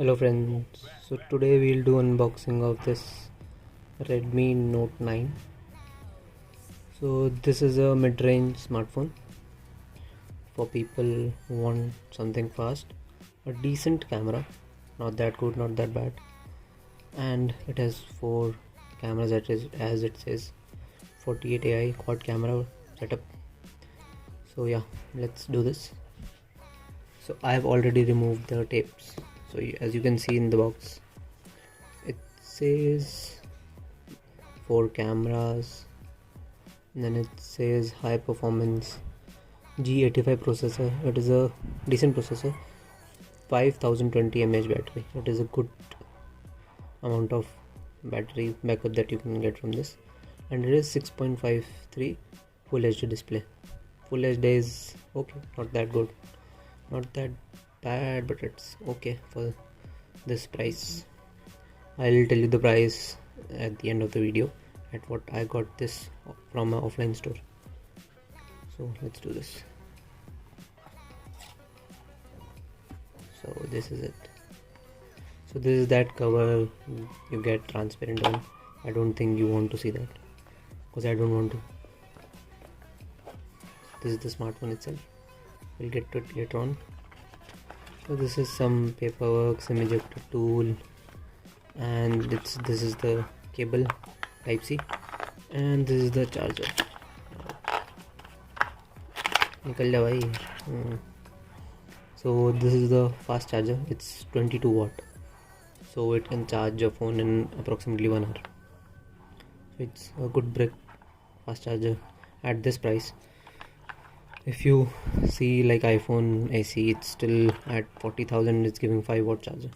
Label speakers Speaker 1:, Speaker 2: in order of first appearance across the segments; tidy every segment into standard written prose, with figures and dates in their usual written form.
Speaker 1: Hello friends, so today we'll do unboxing of this Redmi Note 9. So this is a mid-range smartphone for people who want something fast, a decent camera, not that good, not that bad, and it has 4 cameras, that is, as it says, 48 AI quad camera setup. So yeah, let's do this. So I have already removed the tapes. So as you can see in the box, it says 4 cameras, and then it says high performance G85 processor. It is a decent processor, 5020 mAh battery. It is a good amount of battery backup that you can get from this, and it is 6.53 full HD display. Full HD is okay, not that good, not that bad, but it's okay for this price. I'll tell you the price at the end of the video at what I got this from an offline store. So let's do this. So this is it. So this is that cover you get transparent on. I don't think you want to see that because I don't want to. This is the smartphone itself. We'll get to it later on. So this is some paperwork, some ejector tool, and this is the cable type C, and this is the charger. Nikal ja bhai. So this is the fast charger. It's 22 watt, so it can charge your phone in approximately 1 hour. So it's a good brick fast charger at this price. If you see like iPhone SE, it's still at 40,000. It's giving 5 watt charger.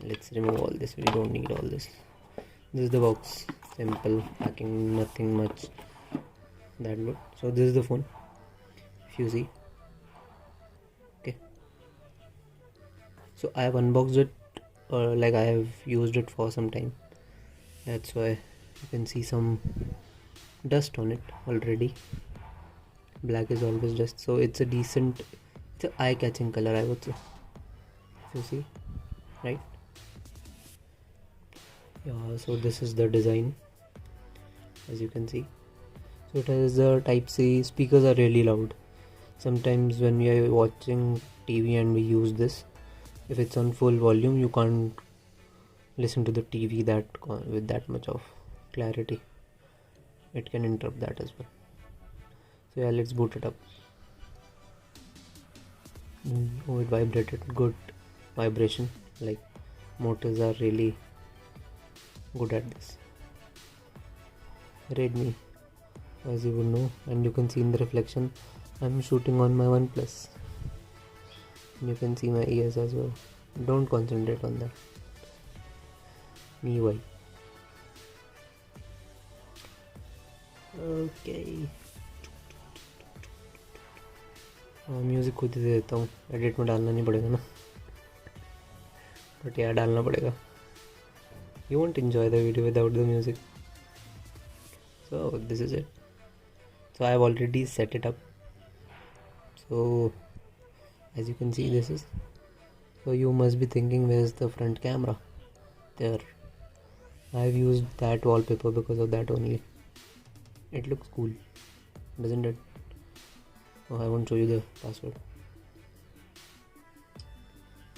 Speaker 1: Let's remove all this. We don't need all this. This is the box. Simple packing, nothing much that good. So this is the phone. If you see, okay. So I have unboxed it, like I have used it for some time. That's why you can see some dust on it already. Black is always dust, so it's a decent, it's an eye-catching color, I would say. If you see, right? Yeah. So this is the design, as you can see. So it has the Type C. Speakers are really loud. Sometimes when we are watching TV and we use this, if it's on full volume, you can't listen to the TV with that much of clarity. It can interrupt that as well. So yeah, let's boot it up. Oh, it vibrated. Good vibration. Like, motors are really good at this. Redmi, as you would know, and you can see in the reflection, I'm shooting on my OnePlus. You can see my ears as well. Don't concentrate on that. MIUI. Okay. Music खुद ही दे देता हूँ, edit में डालना नहीं पड़ेगा ना, but यार डालना पड़ेगा. You won't enjoy the video without the music. So this is it. So I have already set it up. So as you can see, this is. So you must be thinking, where's the front camera? There. I have used that wallpaper because of that only. It looks cool, doesn't it? Oh, I won't show you the password.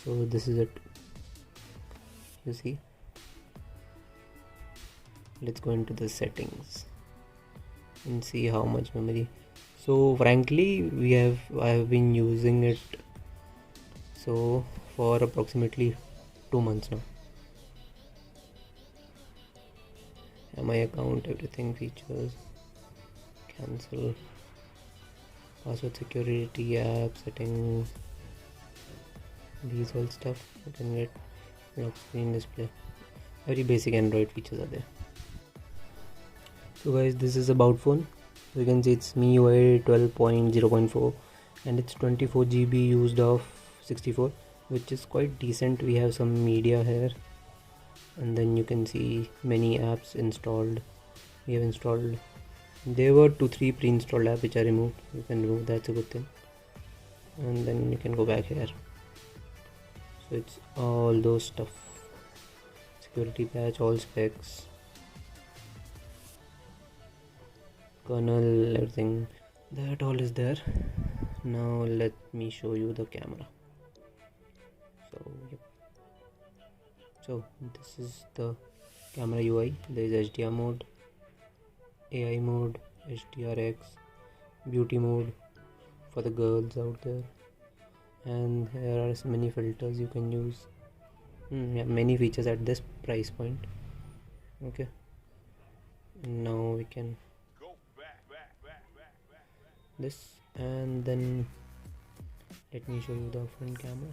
Speaker 1: So this is it. You see. Let's go into the settings and see how much memory. So frankly, I have been using it so for approximately 2 months now. My account, everything, features, cancel, password, security, app settings, these all stuff. You can get lock screen display. Very basic Android features are there. So guys, this is about phone. You can see it's MIUI 12.0.4 and it's 24 GB used of 64, which is quite decent. We have some media here, and then you can see many apps installed. We have installed, there were 2-3 pre-installed apps which are removed. You can remove, that's a good thing. And then you can go back here. So it's all those stuff, security patch, all specs, kernel, everything, that all is there. Now let me show you the camera. So yep. So this is the camera UI. There is HDR mode, AI mode, HDRX, beauty mode for the girls out there, and here are so many filters you can use. Yeah, many features at this price point. Okay, now we can this, and then let me show you the front camera.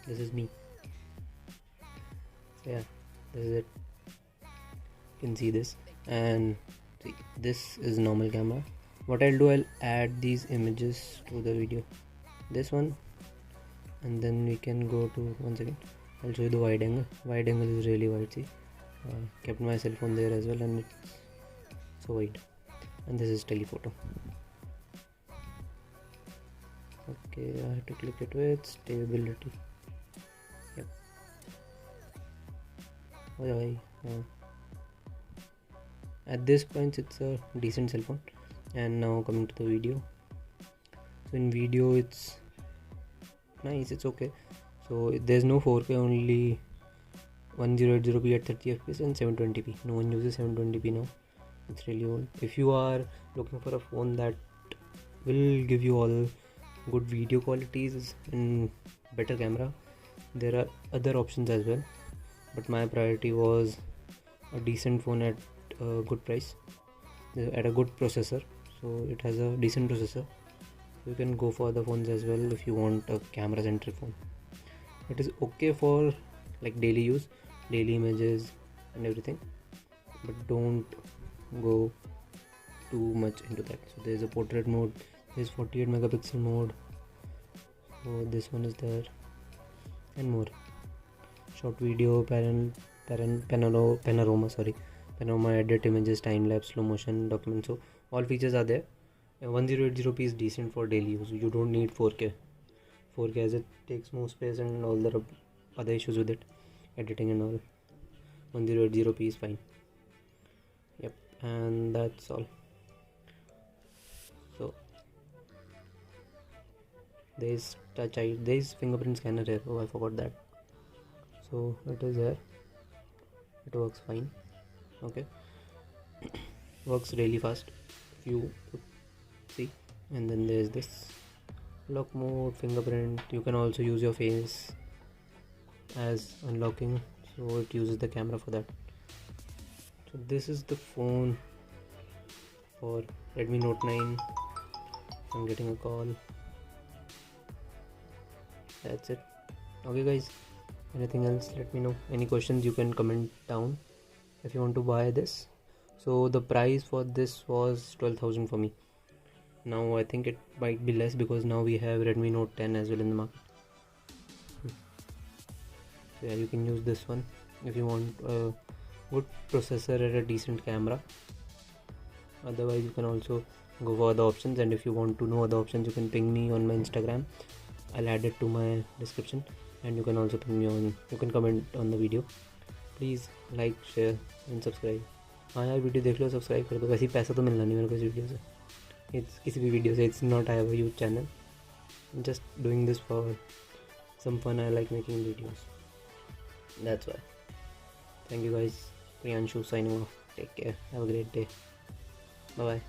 Speaker 1: This is me. So yeah, this is it. You can see this, and see, this is normal camera. What I'll do, I'll add these images to the video, this one, and then we can go to, once again I'll show you the wide angle. Wide angle is really wide. See, kept my cell phone there as well, and it's so wide. And this is telephoto. Okay, I have to click it with stability. Yep. At this point it's a decent cell phone. And now coming to the video. So in video it's nice, it's okay. So there's no 4K, only 1080p at 30fps and 720p. No one uses 720p now, it's really old. If you are looking for a phone that will give you all good video qualities and better camera, there are other options as well, but my priority was a decent phone at a good price, at a good processor. So it has a decent processor. You can go for other phones as well if you want a camera centric phone. It is okay for like daily use, daily images and everything, but don't go too much into that. So there is a portrait mode, there is 48 megapixel mode, so this one is there, and more. Short video, panorama, edit images, time lapse, slow motion, document. So all features are there. 1080p is decent for daily use. You don't need 4K as it takes more space and all the other issues with it, editing and all. 1080p is fine. Yep, and that's all. So there's touch ID, there's fingerprint scanner here. Oh, I forgot that. So it is there, it works fine. Okay, works really fast if you see. And then there's this lock mode, fingerprint. You can also use your face as unlocking, so it uses the camera for that. So this is the phone for Redmi Note 9. I'm getting a call. That's it. Okay guys, anything else, let me know. Any questions, you can comment down if you want to buy this. So the price for this was 12,000 for me. Now I think it might be less because now we have Redmi Note 10 as well in the market. So yeah, you can use this one if you want a good processor and a decent camera. Otherwise you can also go for other options, and if you want to know other options, you can ping me on my Instagram. I'll add it to my description, and you can also ping me on, you can comment on the video. Please like, share and subscribe. हाँ यार, video देख लो, subscribe कर दो. वैसे ही पैसा तो मिलना नहीं मेरे को इस वीडियो से, किसी भी वीडियो से. It's not I have a YouTube channel, just doing this for some fun. I like making videos, that's why. Thank you guys. Priyanshu signing off. Take care, have a great day. Bye bye.